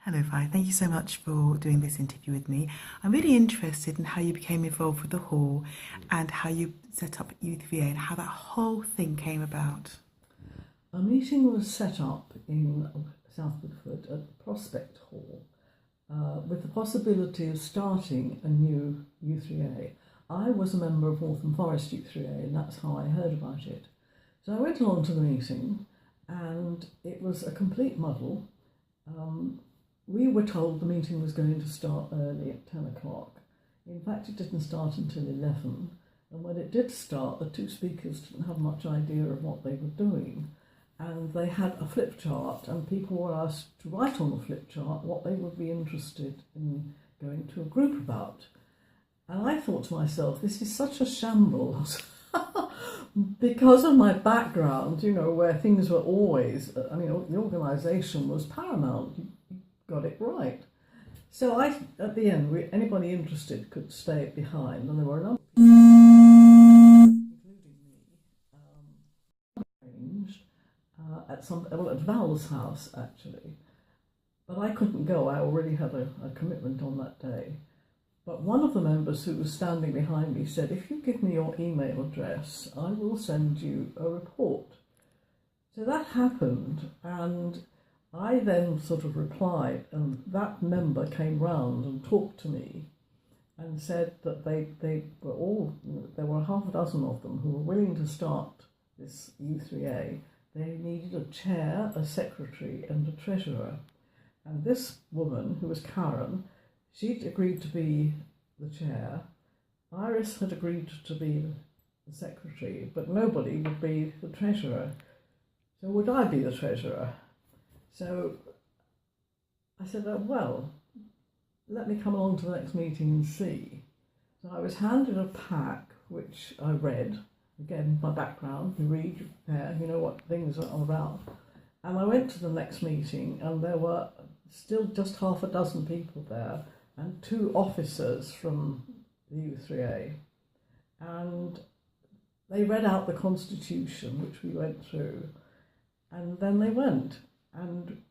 Hello, Vi. Thank you so much for doing this interview with me. I'm really interested in how you became involved with the hall and how you set up U3A and how that whole thing came about. A meeting was set up in South Woodford at the Prospect Hall with the possibility of starting a new U3A. I was a member of Waltham Forest U3A, and that's how I heard about it. So I went along to the meeting and it was a complete muddle. We were told the meeting was going to start early at 10 o'clock. In fact, it didn't start until 11. And when it did start, the two speakers didn't have much idea of what they were doing. And they had a flip chart, and people were asked to write on the flip chart what they would be interested in going to a group about. And I thought to myself, this is such a shambles. Because of my background, where things were always, the organisation was paramount. Got it right. So at the end, anybody interested could stay behind, and there were a number of people, including me, arranged at Val's house actually. But I couldn't go. I already had a commitment on that day. But one of the members who was standing behind me said, "If you give me your email address, I will send you a report." So that happened, and I then sort of replied, and that member came round and talked to me and said that they were all, there were half a dozen of them who were willing to start this U3A. They needed a chair, a secretary and a treasurer. And this woman, who was Karen, she'd agreed to be the chair. Iris had agreed to be the secretary, but nobody would be the treasurer. So would I be the treasurer? So I said, well, let me come along to the next meeting and see. So I was handed a pack, which I read. Again, my background, you read, you prepare, you know what things are all about. And I went to the next meeting, and there were still just half a dozen people there, and two officers from the U3A. And they read out the Constitution, which we went through, and then they went. And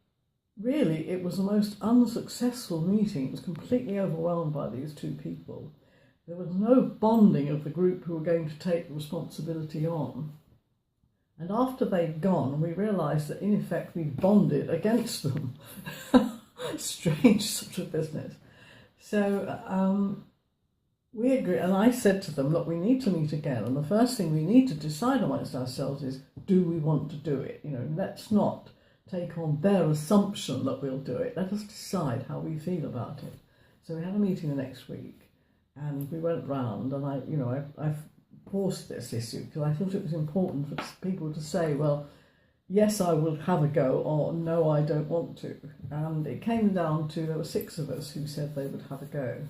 really, it was the most unsuccessful meeting. It was completely overwhelmed by these two people. There was no bonding of the group who were going to take the responsibility on. And after they'd gone, we realised that in effect we bonded against them. Strange sort of business. So we agreed, and I said to them, look, we need to meet again, and the first thing we need to decide amongst ourselves is, do we want to do it? Let's not take on their assumption that we'll do it. Let us decide how we feel about it. So we had a meeting the next week, and we went round, and I forced this issue because I thought it was important for people to say, well, yes, I will have a go, or no, I don't want to. And it came down to, there were 6 of us who said they would have a go.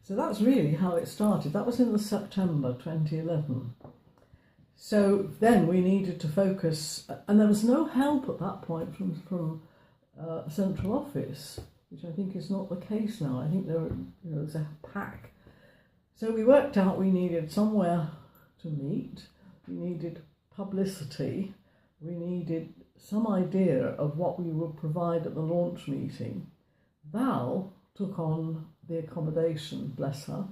So that's really how it started. That was in the September 2011. So then we needed to focus, and there was no help at that point from central office, which I think is not the case now. I think there's a pack. So we worked out we needed somewhere to meet, we needed publicity, we needed some idea of what we would provide at the launch meeting. Val took on the accommodation, bless her,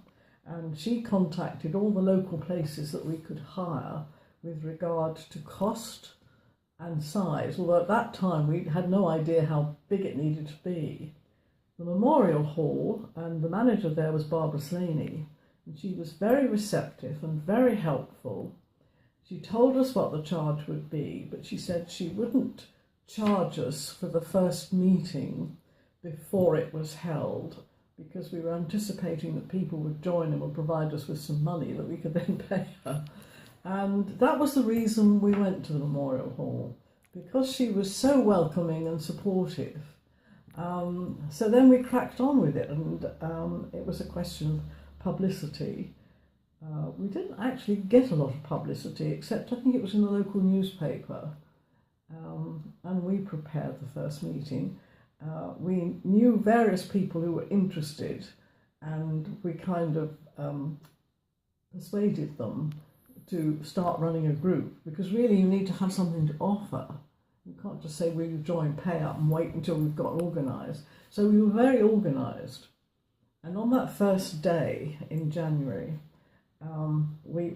and she contacted all the local places that we could hire with regard to cost and size, although at that time we had no idea how big it needed to be. The Memorial Hall, and the manager there was Barbara Slaney, and she was very receptive and very helpful. She told us what the charge would be, but she said she wouldn't charge us for the first meeting before it was held, because we were anticipating that people would join and would provide us with some money that we could then pay her. And that was the reason we went to the Memorial Hall, because she was so welcoming and supportive. So then we cracked on with it, and it was a question of publicity. We didn't actually get a lot of publicity, except I think it was in the local newspaper. And we prepared the first meeting. We knew various people who were interested, and we kind of persuaded them to start running a group, because really you need to have something to offer. You can't just say, will you join, pay up and wait until we've got organised. So we were very organised. And on that first day in January, we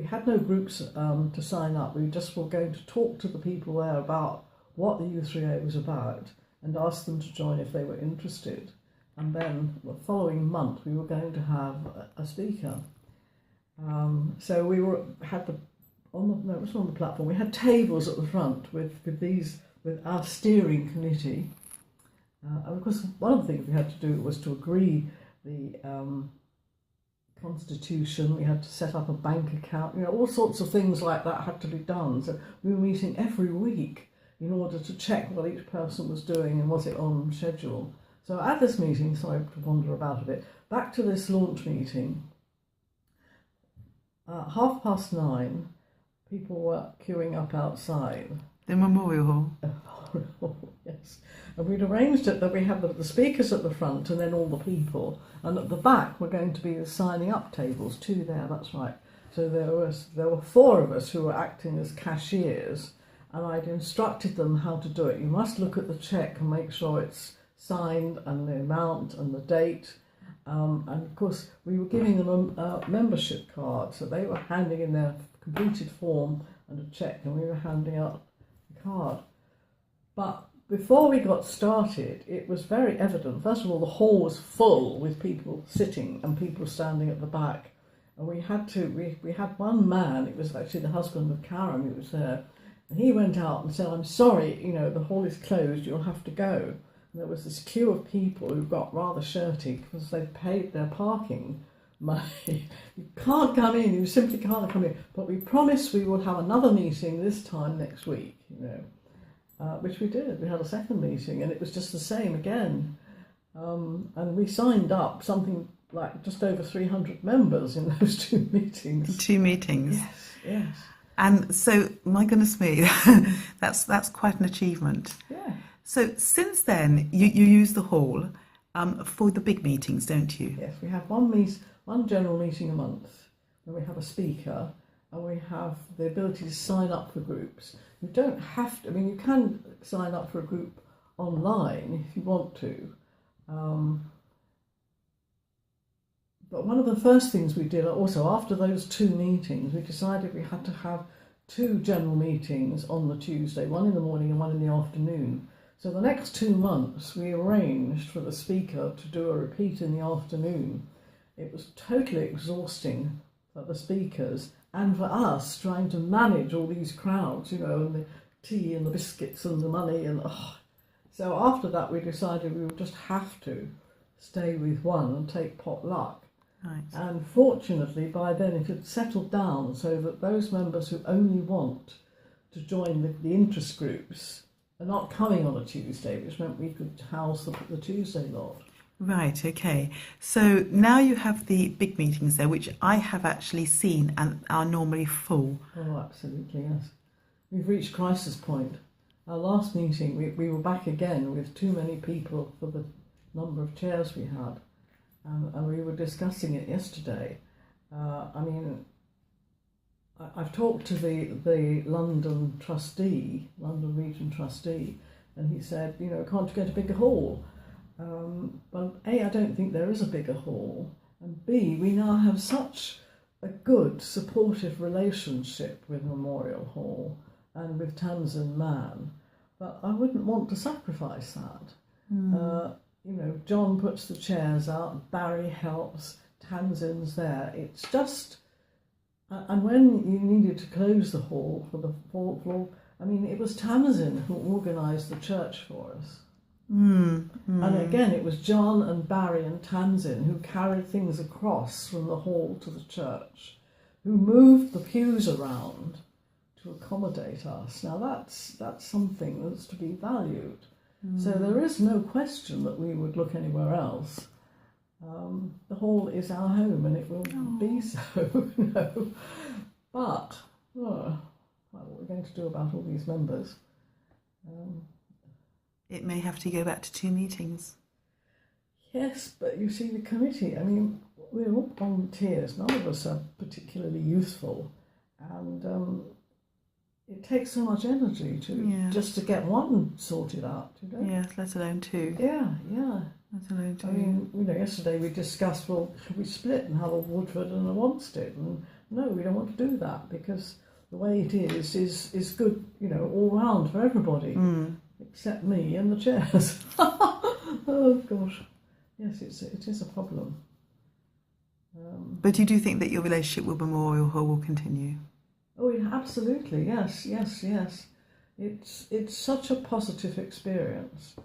had no groups to sign up. We just were going to talk to the people there about what the U3A was about and ask them to join if they were interested. And then the following month we were going to have a speaker. So we had it was on the platform. We had tables at the front with our steering committee. And of course, one of the things we had to do was to agree the constitution. We had to set up a bank account. All sorts of things like that had to be done. So we were meeting every week in order to check what each person was doing and was it on schedule. So at this meeting, sorry to wander about a bit, back to this launch meeting, 9:30, people were queuing up outside. The Memorial Hall. Yes. And we'd arranged it that we had the speakers at the front and then all the people. And at the back were going to be the signing up tables, 2 there, that's right. So there were 4 of us who were acting as cashiers, and I'd instructed them how to do it. You must look at the cheque and make sure it's signed and the amount and the date. And of course, we were giving them a membership card, so they were handing in their completed form and a cheque, and we were handing out the card. But before we got started, it was very evident. First of all, the hall was full with people sitting and people standing at the back. And we had one man, it was actually the husband of Karen who was there, and he went out and said, I'm sorry, the hall is closed, you'll have to go. And there was this queue of people who got rather shirty because they'd paid their parking money. You can't come in, you simply can't come in. But we promised we would have another meeting this time next week, which we did. We had a second meeting and it was just the same again. And we signed up something like just over 300 members in those 2 meetings. 2 meetings. Yes. And so, my goodness me, that's quite an achievement. Yeah. So since then, you use the hall for the big meetings, don't you? Yes, we have one general meeting a month, where we have a speaker, and we have the ability to sign up for groups. You don't have to, you can sign up for a group online if you want to. But one of the first things we did, also after those 2 meetings, we decided we had to have 2 general meetings on the Tuesday, one in the morning and one in the afternoon. So the next 2 months we arranged for the speaker to do a repeat in the afternoon. It was totally exhausting for the speakers and for us trying to manage all these crowds, and the tea and the biscuits and the money So after that we decided we would just have to stay with one and take pot luck. Right. And fortunately by then it had settled down so that those members who only want to join the interest groups are not coming on a Tuesday, which meant we could house the Tuesday lot. Right, okay. So now you have the big meetings there, which I have actually seen and are normally full. Oh, absolutely, yes. We've reached crisis point. Our last meeting, we were back again with too many people for the number of chairs we had. And we were discussing it yesterday. I've talked to the London Region trustee, and he said, can't you get a bigger hall? But A, I don't think there is a bigger hall, and B, we now have such a good, supportive relationship with Memorial Hall and with Tamsin Man that I wouldn't want to sacrifice that. John puts the chairs out, Barry helps, Tamsin's there. It's just... And when you needed to close the hall for the 4th floor, it was Tamsin who organised the church for us. And again, it was John and Barry and Tamsin who carried things across from the hall to the church, who moved the pews around to accommodate us. Now that's something that's to be valued. So there is no question that we would look anywhere else. The hall is our home and it will be so. But what are we going to do about all these members? It may have to go back to 2 meetings. Yes, but you see the committee, we're all volunteers. None of us are particularly useful. And it takes so much energy just to get one sorted out, you know? Yes, let alone two. Yeah. Let alone two. I mean, you know, yesterday we discussed, well, should we split and have a Woodford and a Wanstead? And no, we don't want to do that, because the way it is good, you know, all round for everybody, except me and the chairs. Oh gosh, yes, it is a problem. But you do think that your relationship with Memorial Hall will continue? Oh, yeah, absolutely, yes. It's such a positive experience.